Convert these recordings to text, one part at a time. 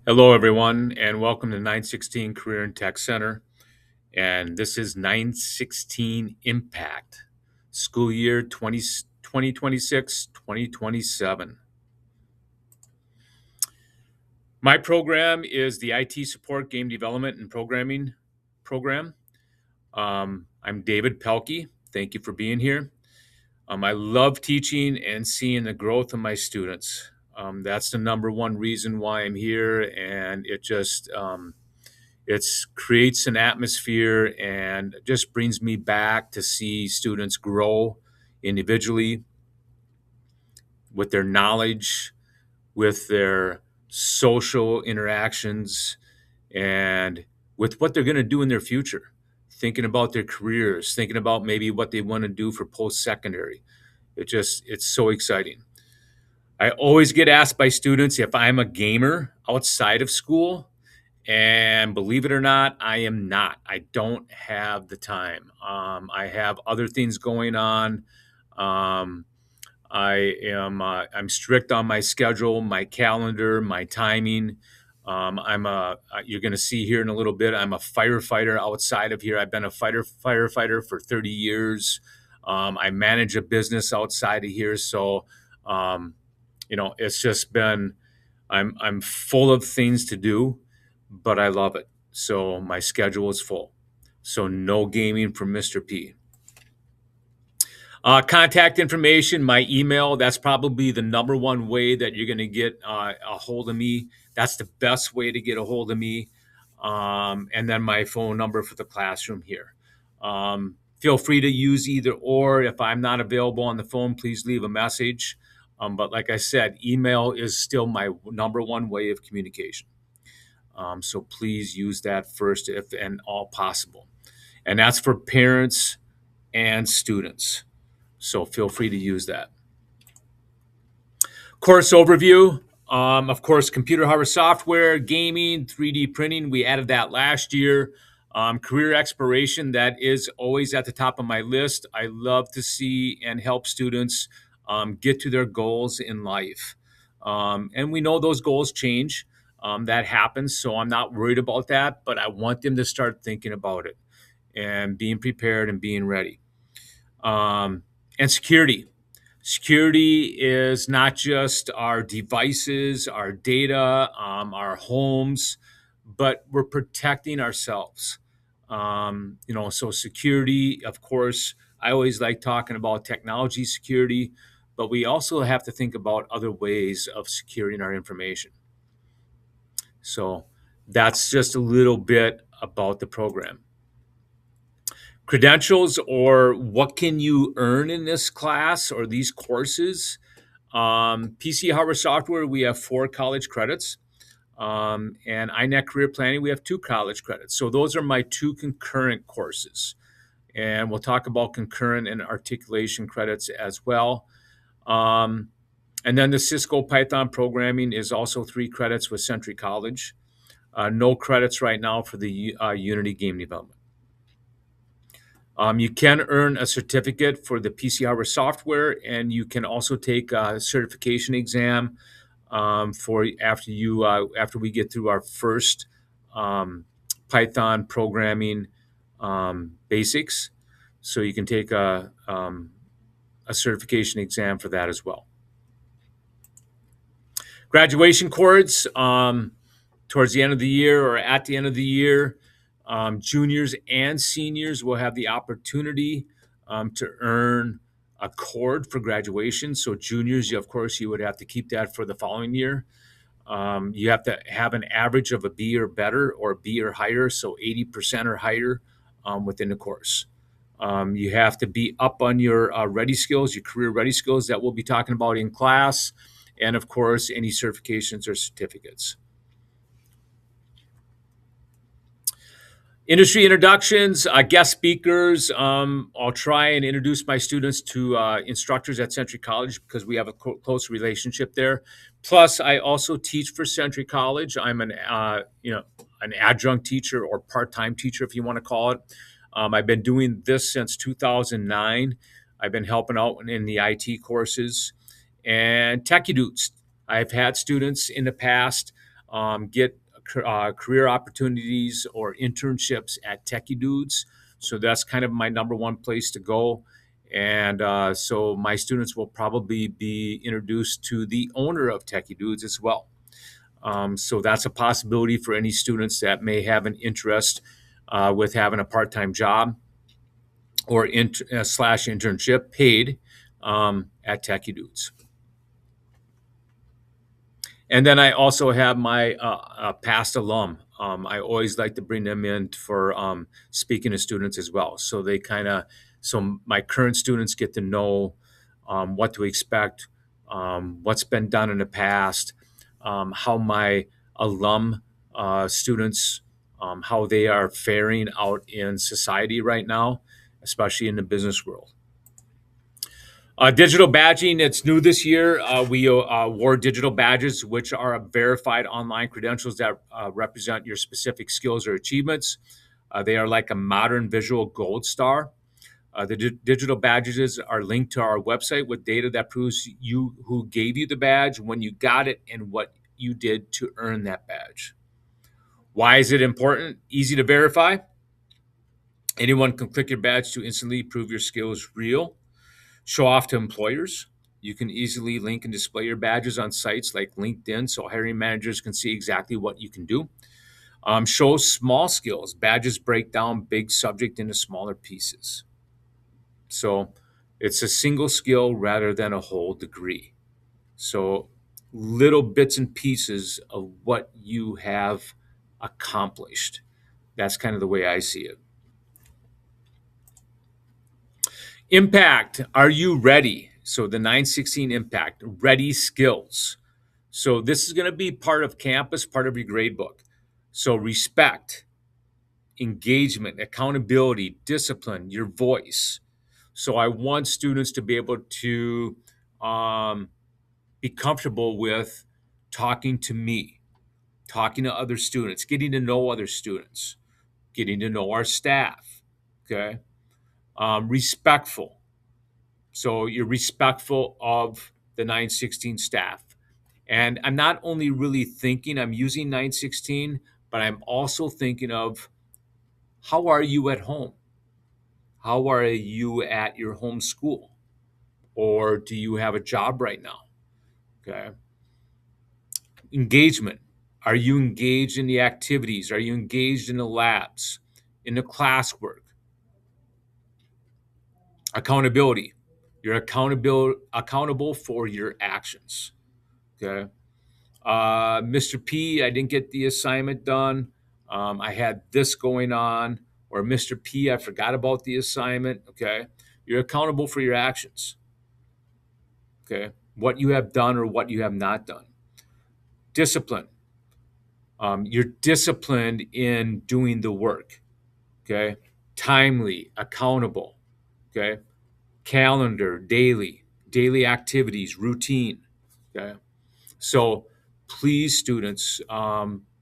Hello, everyone, and welcome to 916 Career and Tech Center. And this is 916 Impact, school year 2026 2027. My program is the IT Support Game Development and Programming program. I'm David Pelkey. Thank you for being here. I love teaching and seeing the growth of my students. That's the number one reason why I'm here, and it creates an atmosphere and just brings me back to see students grow individually with their knowledge, with their social interactions, and with what they're going to do in their future, thinking about their careers, thinking about maybe what they want to do for post-secondary. It's so exciting. I always get asked by students if I'm a gamer outside of school. And believe it or not, I am not. I don't have the time. I have other things going on. Um, I'm strict on my schedule, my calendar, my timing. You're going to see here in a little bit, I'm a firefighter outside of here. I've been a firefighter for 30 years. I manage a business outside of here. So, um, it's just been, I'm full of things to do, but I love it. So my schedule is full. So no gaming from Mr. P. Contact information, my email. That's probably the number one way that you're going to get a hold of me. That's the best way to get a hold of me. And then my phone number for the classroom here. Feel free to use either or. If I'm not available on the phone, please leave a message. But like I said, email is still my number one way of communication. So please use that first if and all possible. And that's for parents and students. So feel free to use that. Course overview. Of course, computer hardware software, gaming, 3D printing. We added that last year. Career exploration, that is always at the top of my list. I love to see and help students get to their goals in life. And we know those goals change. That happens. So I'm not worried about that, but I want them to start thinking about it and being prepared and being ready. And security. Security is not just our devices, our data, our homes, but we're protecting ourselves. So security, of course, I always like talking about technology security, but we also have to think about other ways of securing our information. So that's just a little bit about the program. Credentials, or what can you earn in this class or these courses? PC hardware software, we have 4 college credits. And iNet career planning, we have 2 college credits. So those are my 2 concurrent courses. And we'll talk about concurrent and articulation credits as well. And then the Cisco Python programming is also 3 credits with Century College. No credits right now for the Unity game development. You can earn a certificate for the PC hardware software, and you can also take a certification exam for after we get through our first Python programming basics. So you can take a certification exam for that as well. Graduation chords towards the end of the year or at the end of the year. Juniors and seniors will have the opportunity to earn a cord for graduation. So juniors, of course, you would have to keep that for the following year. You have to have an average of a B or better or B or higher, so 80% or higher within the course. You have to be up on your ready skills, your career ready skills that we'll be talking about in class, and of course, any certifications or certificates. Industry introductions, guest speakers. I'll try and introduce my students to instructors at Century College because we have a close relationship there. Plus, I also teach for Century College. I'm an adjunct teacher or part-time teacher, if you want to call it. I've been doing this since 2009. I've been helping out in the IT courses and TechEdudes. I've had students in the past get career opportunities or internships at Techie Dudes. So that's kind of my number one place to go. And so my students will probably be introduced to the owner of Techie Dudes as well. So that's a possibility for any students that may have an interest with having a part-time job or slash internship paid at Techie Dudes. And then I also have my past alum. I always like to bring them in for speaking to students as well. So they so my current students get to know what to expect, what's been done in the past, how my alum students, how they are faring out in society right now, especially in the business world. Digital badging, it's new this year. We award digital badges, which are verified online credentials that represent your specific skills or achievements. They are like a modern visual gold star. The digital badges are linked to our website with data that proves you who gave you the badge, when you got it, and what you did to earn that badge. Why is it important? Easy to verify. Anyone can click your badge to instantly prove your skill is real. Show off to employers. You can easily link and display your badges on sites like LinkedIn so hiring managers can see exactly what you can do. Show small skills. Badges break down big subject into smaller pieces. So it's a single skill rather than a whole degree. So little bits and pieces of what you have accomplished. That's kind of the way I see it. Impact. Are you ready? So the 916 Impact, ready skills. So this is going to be part of campus, part of your grade book. So respect, engagement, accountability, discipline, your voice. So I want students to be able to be comfortable with talking to me, talking to other students, getting to know other students, getting to know our staff. Okay. Respectful. So you're respectful of the 916 staff. And I'm not only really thinking, I'm using 916, but I'm also thinking of, how are you at home? How are you at your home school? Or do you have a job right now? Okay. Engagement. Are you engaged in the activities? Are you engaged in the labs, in the classwork? Accountability. You're accountable for your actions. Okay. Mr. P, I didn't get the assignment done. I had this going on. Or Mr. P, I forgot about the assignment. Okay. You're accountable for your actions. Okay. What you have done or what you have not done. Discipline. You're disciplined in doing the work. Okay. Timely, accountable. Okay. Calendar, daily activities, routine. Okay. So please, students,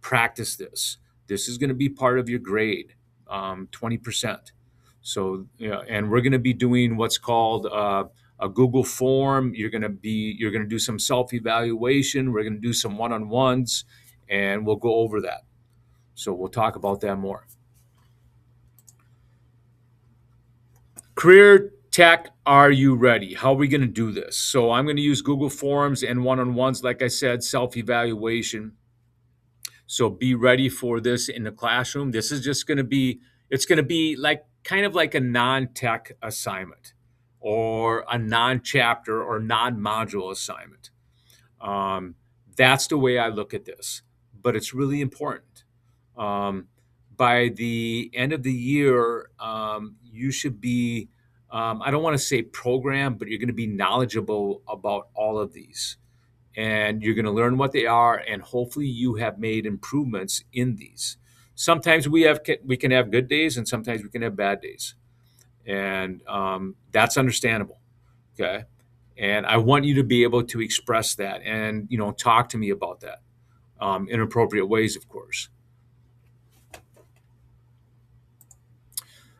practice this. This is going to be part of your grade, 20%. So, and we're going to be doing what's called a Google form. You're going to do some self-evaluation. We're going to do some one-on-ones, and we'll go over that. So we'll talk about that more. Career Tech, are you ready? How are we going to do this? So I'm going to use Google Forms and one-on-ones, like I said, self-evaluation. So be ready for this in the classroom. This is just going to be, it's going to be like kind of like a non-tech assignment or a non-chapter or non-module assignment. That's the way I look at this, but it's really important. By the end of the year, you should be, I don't want to say program, but you're going to be knowledgeable about all of these. And you're going to learn what they are, and hopefully you have made improvements in these. Sometimes we can have good days, and sometimes we can have bad days. And that's understandable, okay? And I want you to be able to express that and, talk to me about that in appropriate ways, of course.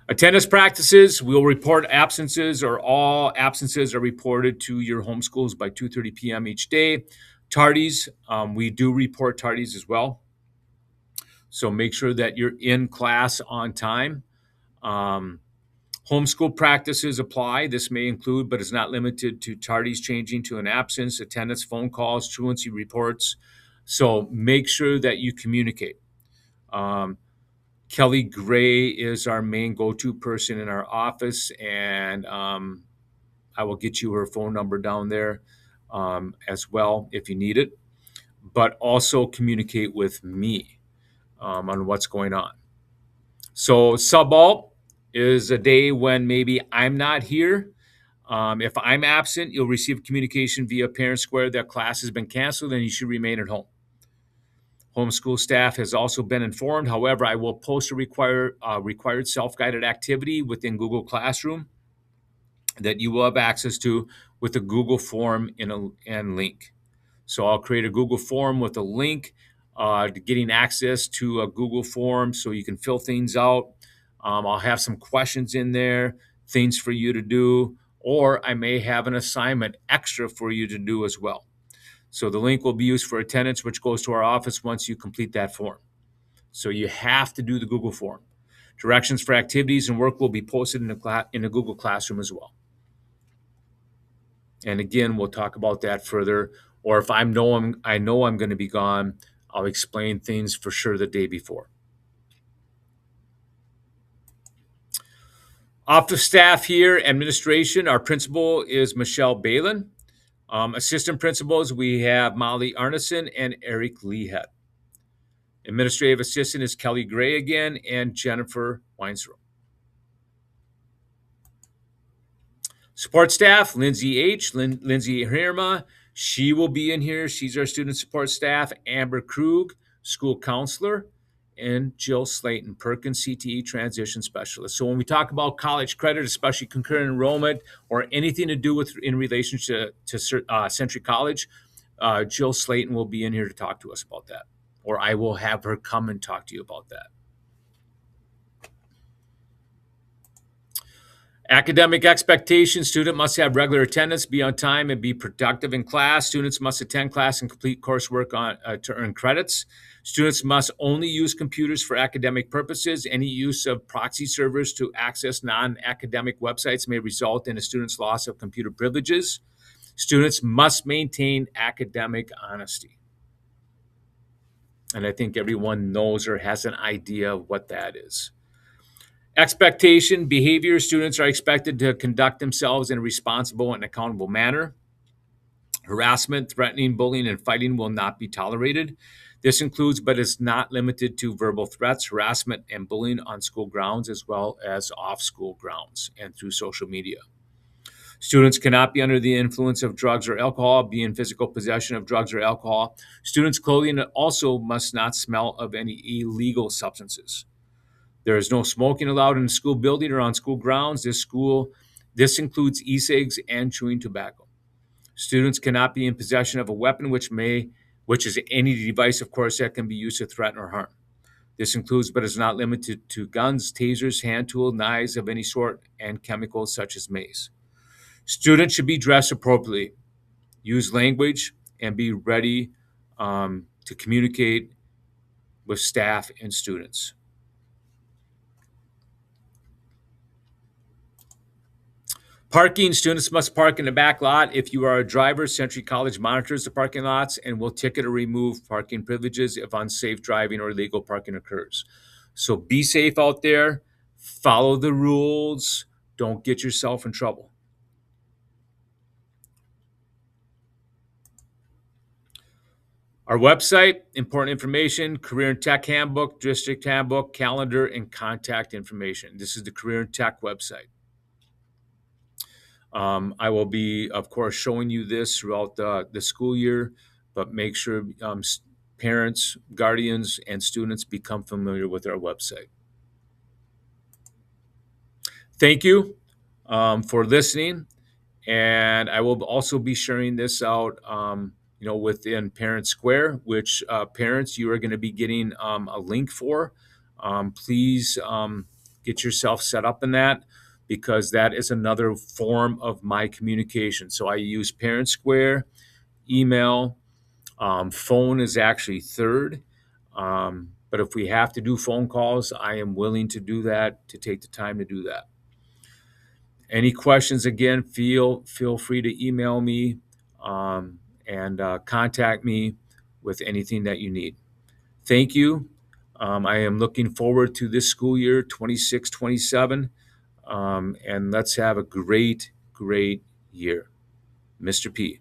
Attendance practices, we'll report absences, or all absences are reported to your home schools by 2:30 p.m. each day. Tardies, we do report tardies as well. So make sure that you're in class on time. Um, Homeschool practices apply. This may include, but is not limited to, tardies changing to an absence, attendance, phone calls, truancy reports. So make sure that you communicate. Um, Kelly Gray is our main go-to person in our office, and I will get you her phone number down there as well if you need it. But also communicate with me on what's going on. So subalt is a day when maybe I'm not here. If I'm absent, you'll receive communication via Parent Square that class has been canceled and you should remain at home. Homeschool staff has also been informed. However, I will post a required self-guided activity within Google Classroom that you will have access to with a Google form and link. So I'll create a Google form with a link to getting access to a Google form so you can fill things out. I'll have some questions in there, things for you to do, or I may have an assignment extra for you to do as well. So the link will be used for attendance, which goes to our office once you complete that form. So you have to do the Google form. Directions for activities and work will be posted in the Google Classroom as well. And again, we'll talk about that further. Or if I know I'm going to be gone, I'll explain things for sure the day before. Office staff here, administration, our principal is Michelle Balin. Assistant principals, we have Molly Arneson and Eric Leahead. Administrative assistant is Kelly Gray again and Jennifer Weinstrom. Support staff, Lindsay H., Lindsay Hirma. She will be in here. She's our student support staff. Amber Krug, school counselor, and Jill Slayton, Perkins CTE transition specialist. So when we talk about college credit, especially concurrent enrollment or anything to do with in relation to Century College, Jill Slayton will be in here to talk to us about that, or I will have her come and talk to you about that. Academic expectations: student must have regular attendance, be on time, and be productive in class. Students must attend class and complete coursework to earn credits. Students must only use computers for academic purposes. Any use of proxy servers to access non-academic websites may result in a student's loss of computer privileges. Students must maintain academic honesty. And I think everyone knows or has an idea of what that is. Expectation, behavior: students are expected to conduct themselves in a responsible and accountable manner. Harassment, threatening, bullying, and fighting will not be tolerated. This includes, but is not limited to, verbal threats, harassment, and bullying on school grounds, as well as off school grounds and through social media. Students cannot be under the influence of drugs or alcohol, be in physical possession of drugs or alcohol. Students' clothing also must not smell of any illegal substances. There is no smoking allowed in the school building or on school grounds. This includes e-cigs and chewing tobacco. Students cannot be in possession of a weapon, which is any device, of course, that can be used to threaten or harm. This includes, but is not limited to, guns, tasers, hand tools, knives of any sort, and chemicals such as mace. Students should be dressed appropriately, use language, and be ready to communicate with staff and students. Parking: students must park in the back lot. If you are a driver, Century College monitors the parking lots and will ticket or remove parking privileges if unsafe driving or illegal parking occurs. So be safe out there, follow the rules, don't get yourself in trouble. Our website, important information: Career and Tech Handbook, District Handbook, calendar, and contact information. This is the Career and Tech website. I will be, of course, showing you this throughout the school year, but make sure parents, guardians, and students become familiar with our website. Thank you for listening, and I will also be sharing this out, within Parent Square, which parents, you are going to be getting a link for. Please get yourself set up in that, because that is another form of my communication. So I use Parent Square, email, Phone is actually third. But if we have to do phone calls, I am willing to do that, to take the time to do that. Any questions, again, feel free to email me and contact me with anything that you need. Thank you. I am looking forward to this school year, 26-27, and let's have a great year. Mr. P.